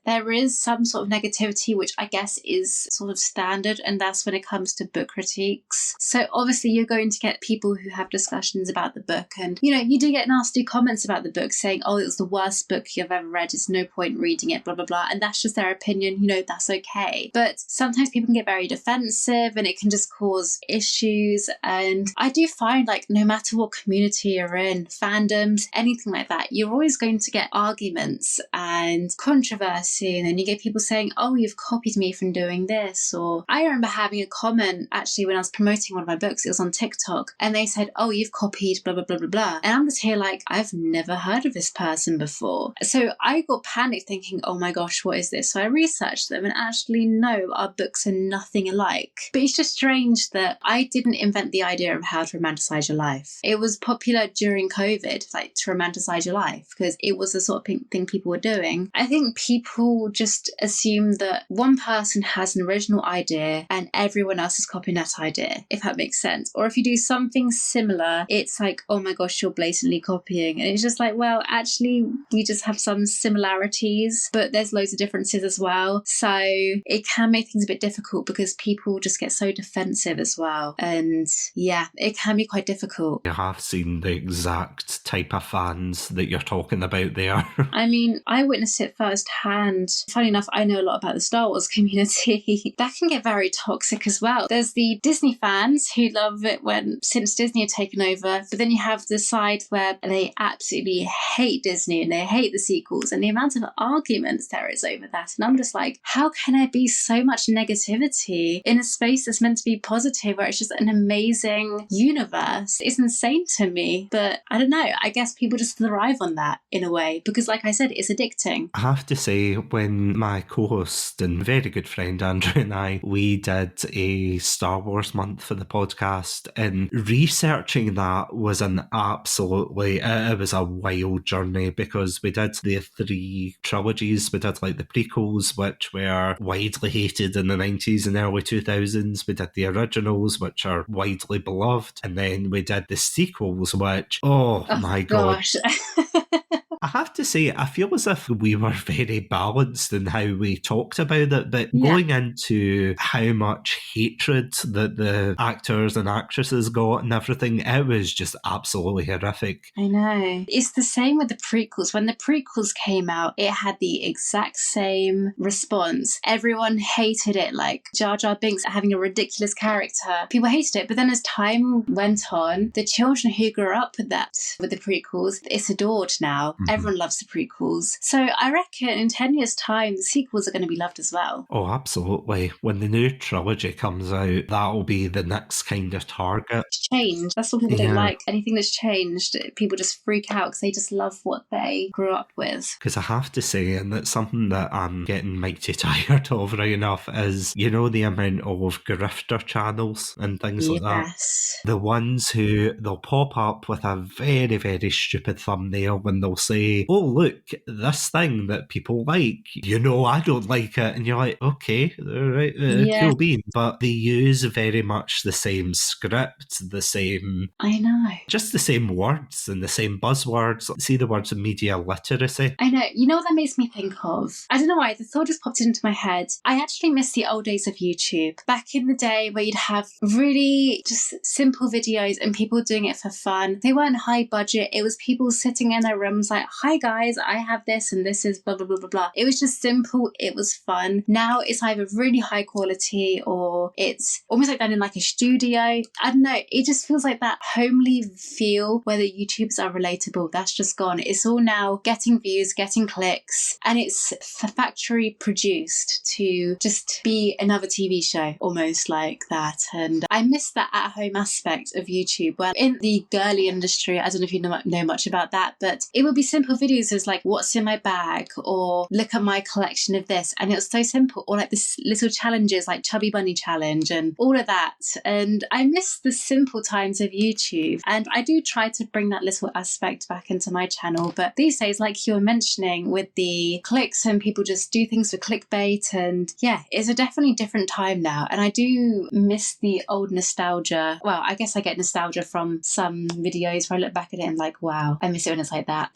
there is some sort of negativity, which I guess is sort of standard, and that's when it comes to book critiques. So obviously you're going to get people who have discussions about the book, and you do get nasty comments about the book saying, oh, it was the worst book you've ever read, it's no point reading it, blah blah blah, and that's just their opinion, that's okay. But sometimes people can get very defensive and it can just cause issues. And I do find, like, no matter what community you're in, fandoms, anything like that, you're always going to get arguments and controversy, and then you get people saying, oh, you've copied me from doing this. Or I remember having a comment actually when I was promoting one of my books, it was on TikTok, and they said, oh, you've copied blah blah blah blah blah, and I'm just here like, I've never heard of this person before. So I got panicked thinking, oh my gosh, what is this? So I researched them, and actually no, our books are nothing alike. But it's just strange that I didn't invent the idea of how to romanticize your life. It was popular during COVID, like, to romanticize your life, because it was the sort of thing people were doing. I think people just assume that one person has an original idea and everyone else is copying that idea, if that makes sense. Or if you do something similar, it's like, oh my my gosh, you're blatantly copying. And it's just like, well, actually, we just have some similarities, but there's loads of differences as well. So it can make things a bit difficult because people just get so defensive as well. And yeah, it can be quite difficult. You have seen the exact type of fans that you're talking about there. I mean, I witnessed it firsthand. Funny enough, I know a lot about the Star Wars community. That can get very toxic as well. There's the Disney fans who love it since Disney had taken over, but then you have the side where they absolutely hate Disney and they hate the sequels, and the amount of arguments there is over that. And I'm just like, how can there be so much negativity in a space that's meant to be positive, where it's just an amazing universe? It's insane to me, but I don't know. I guess people just thrive on that in a way because, like I said, it's addicting. I have to say, when my co-host and very good friend Andrew and I, we did a Star Wars month for the podcast, and researching that was it was a wild journey, because we did the 3 trilogies. We did like the prequels, which were widely hated in the 90s and early 2000s. We did the originals, which are widely beloved, and then we did the sequels, which, oh my gosh. I have to say, I feel as if we were very balanced in how we talked about it, but going into how much hatred that the actors and actresses got and everything, it was just absolutely horrific. I know. It's the same with the prequels. When the prequels came out, it had the exact same response. Everyone hated it, like Jar Jar Binks having a ridiculous character. People hated it, but then as time went on, the children who grew up with the prequels, it's adored now. Mm-hmm. Everyone loves the prequels. So I reckon in 10 years' time, the sequels are going to be loved as well. Oh, absolutely. When the new trilogy comes out, that'll be the next kind of target. Change. That's what people don't like. Anything that's changed, people just freak out because they just love what they grew up with. Because I have to say, and that's something that I'm getting mighty tired of right enough, is, you know, the amount of grifter channels and things like that. The ones who, they'll pop up with a very, very stupid thumbnail and they'll say, oh, look, this thing that people like, you know, I don't like it. And you're like, okay, all right, cool bean. But they use very much the same script, the same... I know. Just the same words and the same buzzwords. See the words of media literacy. I know. You know what that makes me think of? I don't know why, the thought just popped into my head. I actually miss the old days of YouTube. Back in the day where you'd have really just simple videos and people doing it for fun. They weren't high budget. It was people sitting in their rooms like, hi guys, I have this and this is blah, blah, blah, blah, blah. It was just simple. It was fun. Now it's either really high quality or it's almost like done in like a studio. I don't know. It just feels like that homely feel where the YouTubers are relatable. That's just gone. It's all now getting views, getting clicks, and it's factory produced to just be another TV show, almost like that. And I miss that at-home aspect of YouTube, where in the girly industry, I don't know if you know much about that, but it would be simple videos as like, what's in my bag, or look at my collection of this, and it was so simple, or like this little challenges like Chubby Bunny Challenge and all of that. And I miss the simple times of YouTube, and I do try to bring that little aspect back into my channel. But these days, like you were mentioning, with the clicks and people just do things for clickbait, and yeah, it's a definitely different time now. And I do miss the old nostalgia. Well, I guess I get nostalgia from some videos where I look back at it and like, wow, I miss it when it's like that.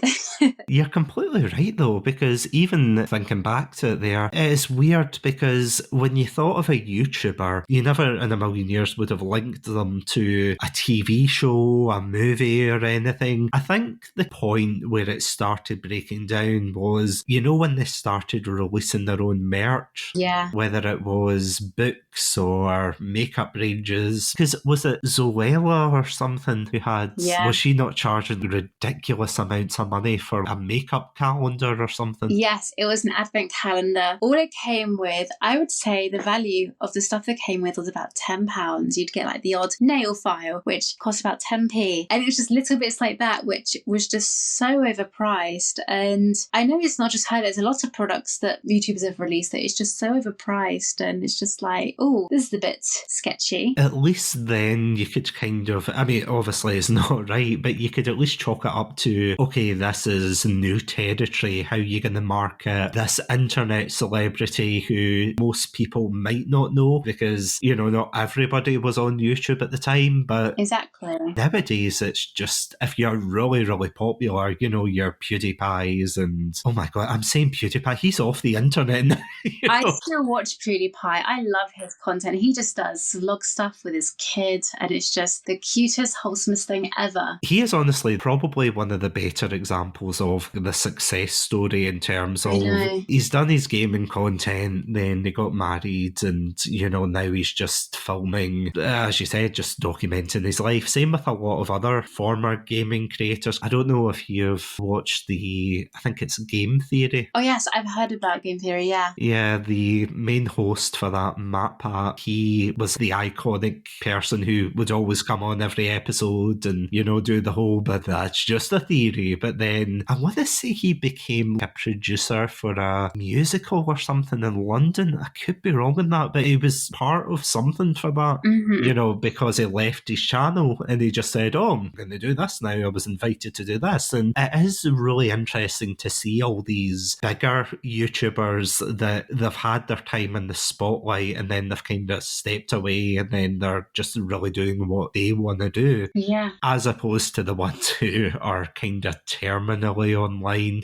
You're completely right though, because even thinking back to it there, it's weird because when you thought of a YouTuber, you never in a million years would have linked them to a TV show, a movie or anything. I think the point where it started breaking down was, you know, when they started releasing their own merch. Yeah. Whether it was books or makeup ranges. Because was it Zoella or something who had, was she not charging ridiculous amounts of money for a makeup calendar or something? Yes, it was an advent calendar. All it came with, I would say the value of the stuff that came with was about £10. You'd get like the odd nail file, which cost about 10p. And it was just little bits like that, which was just so overpriced. And I know it's not just her, there's a lot of products that YouTubers have released that it's just so overpriced, and it's just like, oh, this is a bit sketchy. At least then you could kind of, I mean, obviously it's not right, but you could at least chalk it up to, okay, this this is new territory. How are you going to market this internet celebrity who most people might not know because, you know, not everybody was on YouTube at the time, but Exactly. nowadays it's just, if you're really, really popular, you know, your PewDiePies and, oh my God, I'm saying PewDiePie, he's off the internet now. I still watch PewDiePie. I love his content. He just does vlog stuff with his kid, and it's just the cutest, wholesomest thing ever. He is honestly probably one of the better examples of the success story in terms of he's done his gaming content, then they got married, and, you know, now he's just filming, as you said, just documenting his life. Same with a lot of other former gaming creators. I don't know if you've watched I think it's Game Theory. Oh yes, I've heard about Game Theory, yeah. Yeah, the main host for that, MatPat, he was the iconic person who would always come on every episode and, you know, do the whole, but that's just a theory. But then I want to say he became a producer for a musical or something in London. I could be wrong on that, but he was part of something for that, you know, because he left his channel and he just said, oh, I'm going to do this now. I was invited to do this. And it is really interesting to see all these bigger YouTubers that they've had their time in the spotlight and then they've kind of stepped away and then they're just really doing what they want to do. Yeah. As opposed to the ones who are kind of terminally online.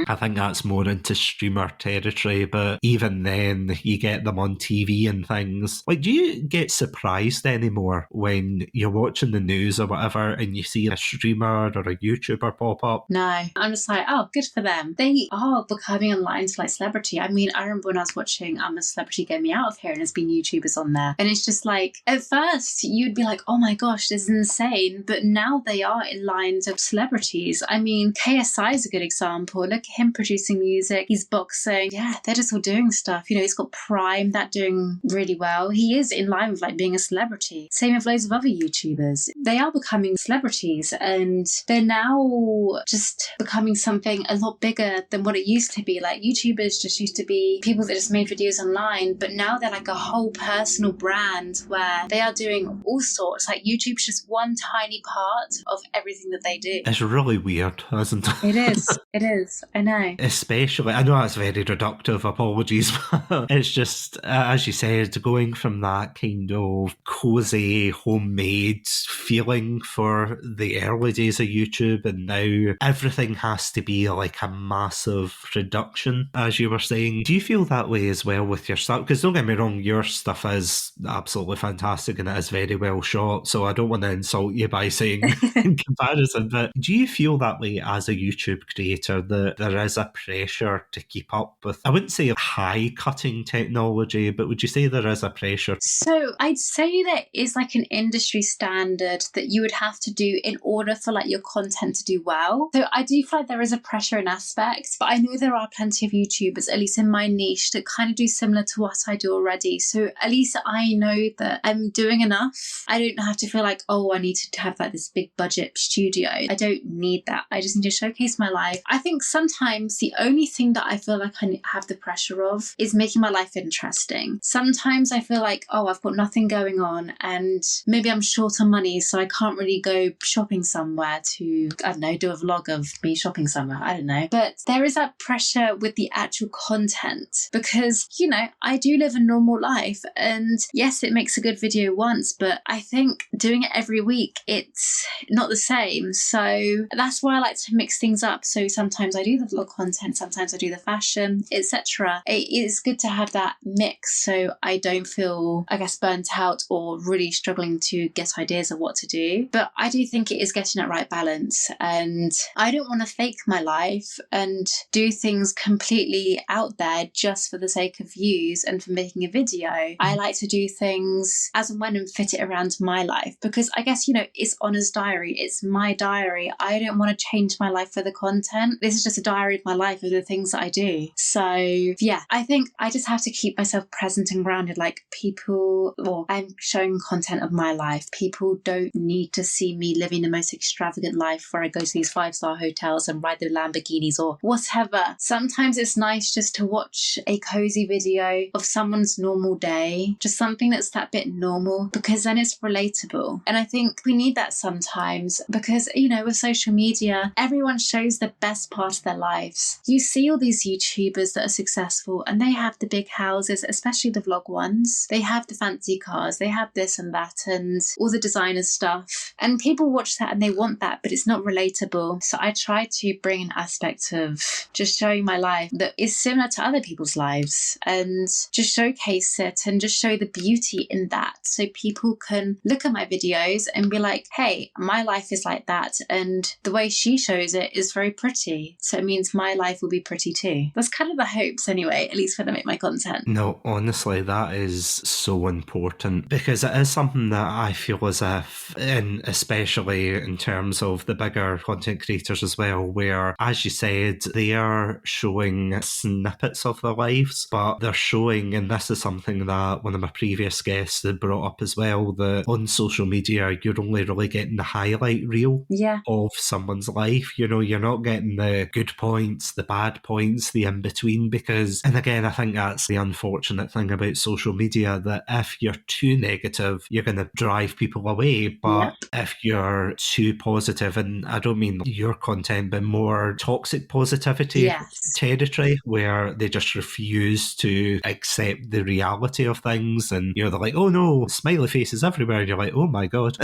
I think that's more into streamer territory, but even then you get them on TV and things. Like, do you get surprised anymore when you're watching the news or whatever and you see a streamer or a YouTuber pop up? No, I'm just like, oh, good for them. They are becoming online to like celebrity. I mean, I remember when I was watching A Celebrity Get Me Out of Here and there's been YouTubers on there. And it's just like, at first you'd be like, oh my gosh, this is insane. But now they are in lines of celebrities. I mean, KSI is a good example. Look at him producing music. He's boxing. Yeah, they're just all doing stuff. You know, he's got Prime, that doing really well. He is in line with like being a celebrity. Same with loads of other YouTubers. They are becoming celebrities and they're now just becoming something a lot bigger than what it used to be. Like YouTubers just used to be people that just made videos online, but now they're like a whole personal brand where they are doing all sorts. Like YouTube's just one tiny part of everything that they do. It's really weird, isn't it? It is. It is. I know. Especially, I know that's very reductive, apologies, but it's just, as you said, going from that kind of cozy, homemade feeling for the early days of YouTube, and now everything has to be like a massive production, as you were saying. Do you feel that way as well with your stuff? Because don't get me wrong, your stuff is absolutely fantastic and it is very well shot, so I don't want to insult you by saying in comparison, but do you feel that way as a YouTube creator, that there is a pressure to keep up with, I wouldn't say high cutting technology, but would you say there is a pressure? So I'd say that is like an industry standard that you would have to do in order for like your content to do well. So I do feel like there is a pressure in aspects, but I know there are plenty of YouTubers, at least in my niche, that kind of do similar to what I do already. So at least I know that I'm doing enough. I don't have to feel like, oh, I need to have like this big budget studio. I don't need that. I just need to showcase my life. I think sometimes the only thing that I feel like I have the pressure of is making my life interesting. Sometimes I feel like, oh, I've got nothing going on and maybe I'm short on money, so I can't really go shopping somewhere to, I don't know, do a vlog of me shopping somewhere. I don't know. But there is that pressure with the actual content because, you know, I do live a normal life and yes, it makes a good video once, but I think doing it every week, it's not the same. So that's why I like to mix things up. So sometimes I do the vlog content, sometimes I do the fashion, etc. It is good to have that mix so I don't feel, I guess, burnt out or really struggling to get ideas of what to do. But I do think it is getting that right balance, and I don't want to fake my life and do things completely out there just for the sake of views and for making a video. I like to do things as and when and fit it around my life because I guess, you know, it's Honor's diary, it's my diary. I don't want to change my life for the content. This is just a diary of my life of the things that I do. So yeah, I think I just have to keep myself present and grounded. Like people, or I'm showing content of my life. People don't need to see me living the most extravagant life where I go to these 5-star hotels and ride the Lamborghinis or whatever. Sometimes it's nice just to watch a cozy video of someone's normal day, just something that's that bit normal, because then it's relatable. And I think we need that sometimes because, you know, with social media, everyone everyone shows the best part of their lives. You see all these YouTubers that are successful and they have the big houses, especially the vlog ones. They have the fancy cars, they have this and that and all the designer stuff. And people watch that and they want that, but it's not relatable. So I try to bring an aspect of just showing my life that is similar to other people's lives and just showcase it and just show the beauty in that. So people can look at my videos and be like, hey, my life is like that. And the way she shows it is very pretty. So it means my life will be pretty too. That's kind of the hopes anyway, at least when I make my content. No, honestly, that is so important because it is something that I feel as if, and especially in terms of the bigger content creators as well, where, as you said, they are showing snippets of their lives, but they're showing, and this is something that one of my previous guests had brought up as well, that on social media, you're only really getting the highlight reel of someone's life. You know, you're not getting the good points, the bad points, the in-between, because, and again, I think that's the unfortunate thing about social media, that if you're too negative, you're going to drive people away. But if you're too positive, and I don't mean your content, but more toxic positivity territory, where they just refuse to accept the reality of things, and they're like, oh no, smiley faces everywhere, and you're like, oh my god.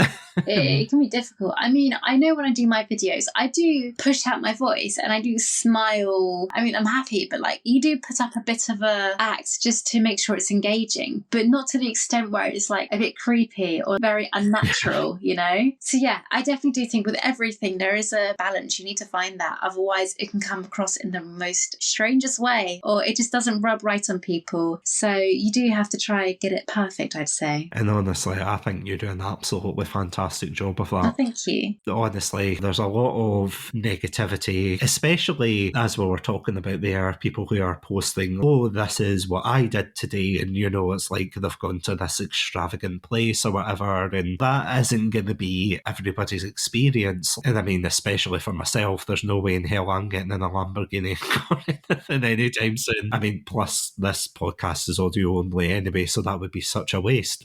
It can be difficult. I mean, I know when I do my videos, I do push out my voice and I do smile. I mean, I'm happy, but like, you do put up a bit of a act just to make sure it's engaging, but not to the extent where it's like a bit creepy or very unnatural, you know? So yeah, I definitely do think with everything, there is a balance. You need to find that. Otherwise, it can come across in the most strangest way, or it just doesn't rub right on people. So you do have to try and get it perfect, I'd say. And honestly, I think you're doing an absolutely fantastic job of that. Oh, thank you. Honestly, there's a lot of negativity, especially as we were talking about there, people who are posting, oh, this is what I did today, and it's like they've gone to this extravagant place or whatever, and that isn't going to be everybody's experience. And I mean, especially for myself, there's no way in hell I'm getting in a Lamborghini or anything anytime soon. I mean, plus this podcast is audio only anyway, so that would be such a waste.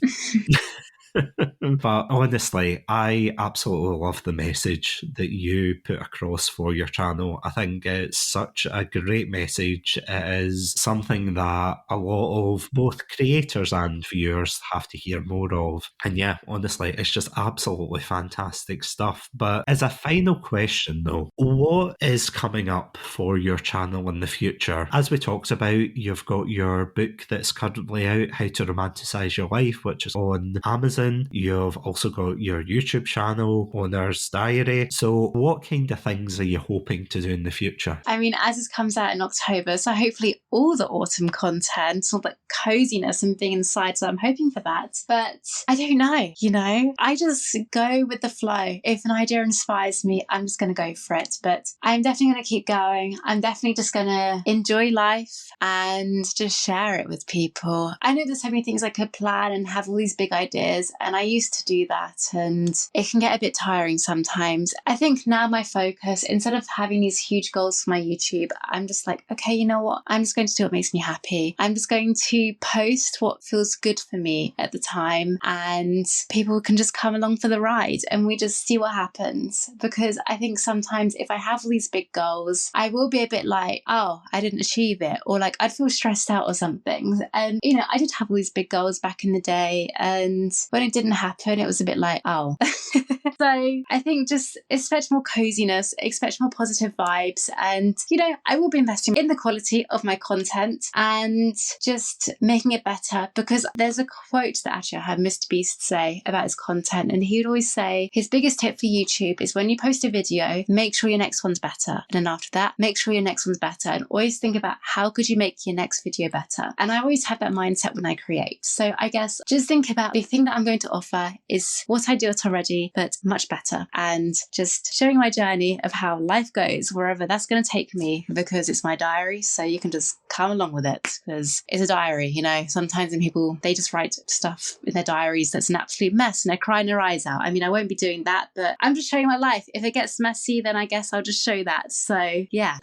But honestly, I absolutely love the message that you put across for your channel. I think it's such a great message. It is something that a lot of both creators and viewers have to hear more of. And yeah, honestly, it's just absolutely fantastic stuff. But as a final question though, what is coming up for your channel in the future? As we talked about, you've got your book that's currently out, How to Romanticise Your Life, which is on Amazon. You've also got your YouTube channel, Owner's Diary. So what kind of things are you hoping to do in the future? I mean, as this comes out in October, so hopefully all the autumn content, all the coziness and being inside, so I'm hoping for that. But I don't know, I just go with the flow. If an idea inspires me, I'm just going to go for it. But I'm definitely going to keep going. I'm definitely just going to enjoy life and just share it with people. I know there's so many things I could plan and have all these big ideas, and I used to do that, and it can get a bit tiring sometimes. I think now my focus, instead of having these huge goals for my YouTube, I'm just like, okay, you know what? I'm just going to do what makes me happy. I'm just going to post what feels good for me at the time, and people can just come along for the ride and we just see what happens. Because I think sometimes if I have these big goals, I will be a bit like, oh, I didn't achieve it, or like I'd feel stressed out or something. And I did have all these big goals back in the day, and when it didn't happen, it was a bit like, oh. So I think just expect more coziness, expect more positive vibes, and I will be investing in the quality of my content and just making it better. Because there's a quote that actually I heard Mr. Beast say about his content, and he would always say his biggest tip for YouTube is when you post a video, make sure your next one's better, and then after that, make sure your next one's better, and always think about how could you make your next video better. And I always have that mindset when I create. So I guess just think about the thing that I'm going to offer is what I do it already, but much better, and just showing my journey of how life goes wherever that's going to take me, because it's my diary. So you can just come along with it, because it's a diary. Sometimes when people, they just write stuff in their diaries that's an absolute mess and they're crying their eyes out. I mean, I won't be doing that, but I'm just showing my life. If it gets messy, then I guess I'll just show that. So yeah.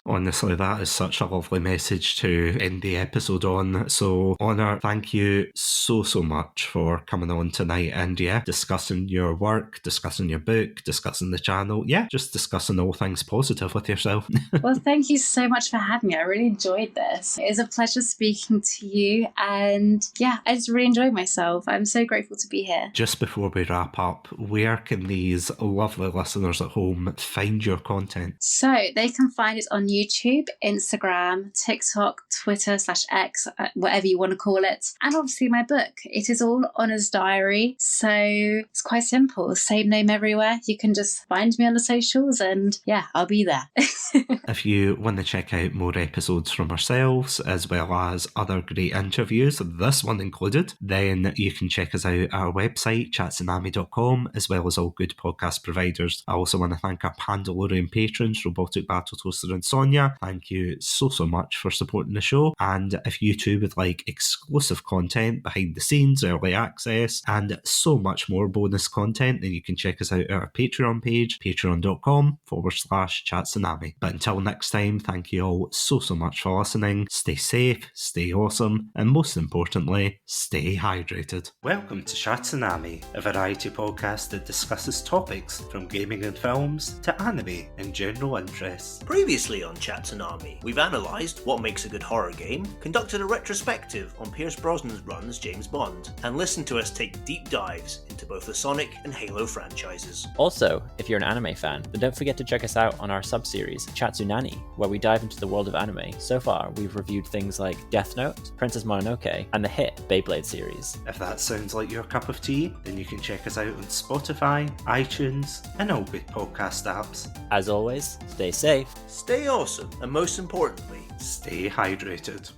Honestly, that is such a lovely message to end the episode on. So, Honor, thank you so much for coming on tonight and discussing your work, discussing your book, discussing the channel. Yeah, just discussing all things positive with yourself. Well, thank you so much for having me. I really enjoyed this. It was a pleasure speaking to you. And yeah, I just really enjoyed myself. I'm so grateful to be here. Just before we wrap up, where can these lovely listeners at home find your content? So they can find it on YouTube, Instagram, TikTok, Twitter /X, whatever you want to call it. And obviously my book. It is all Honor's Diary. So it's quite simple. Same name everywhere. You can just find me on the socials and yeah, I'll be there. If you want to check out more episodes from ourselves, as well as other great interviews, this one included, then you can check us out at our website, chatsunami.com, as well as all good podcast providers. I also want to thank our Pandalorian patrons, Robotic Battle Toaster and Sonia. Thank you so much for supporting the show. And if you too would like exclusive content, behind the scenes, early access, and so much more bonus content, then you can check us out at our Patreon page, patreon.com/Chatsunami. But until next time, thank you all so much for listening. Stay safe, stay awesome, and most importantly, stay hydrated. Welcome to Chatsunami, a variety podcast that discusses topics from gaming and films to anime and general interests. Previously on Chatsunami, we've analysed what makes a good horror game, conducted a retrospective on Pierce Brosnan's run as James Bond, and listened to us take deep dives into both the Sonic and Halo franchises. Also, if you're an anime fan, then don't forget to check us out on our sub-series, Chatsunami, where we dive into the world of anime. So far, we've reviewed things like Death Note, Princess Mononoke, and the hit Beyblade series. If that sounds like your cup of tea, then you can check us out on Spotify, iTunes, and all good podcast apps. As always, stay safe, Stay awesome, and most importantly, Stay hydrated.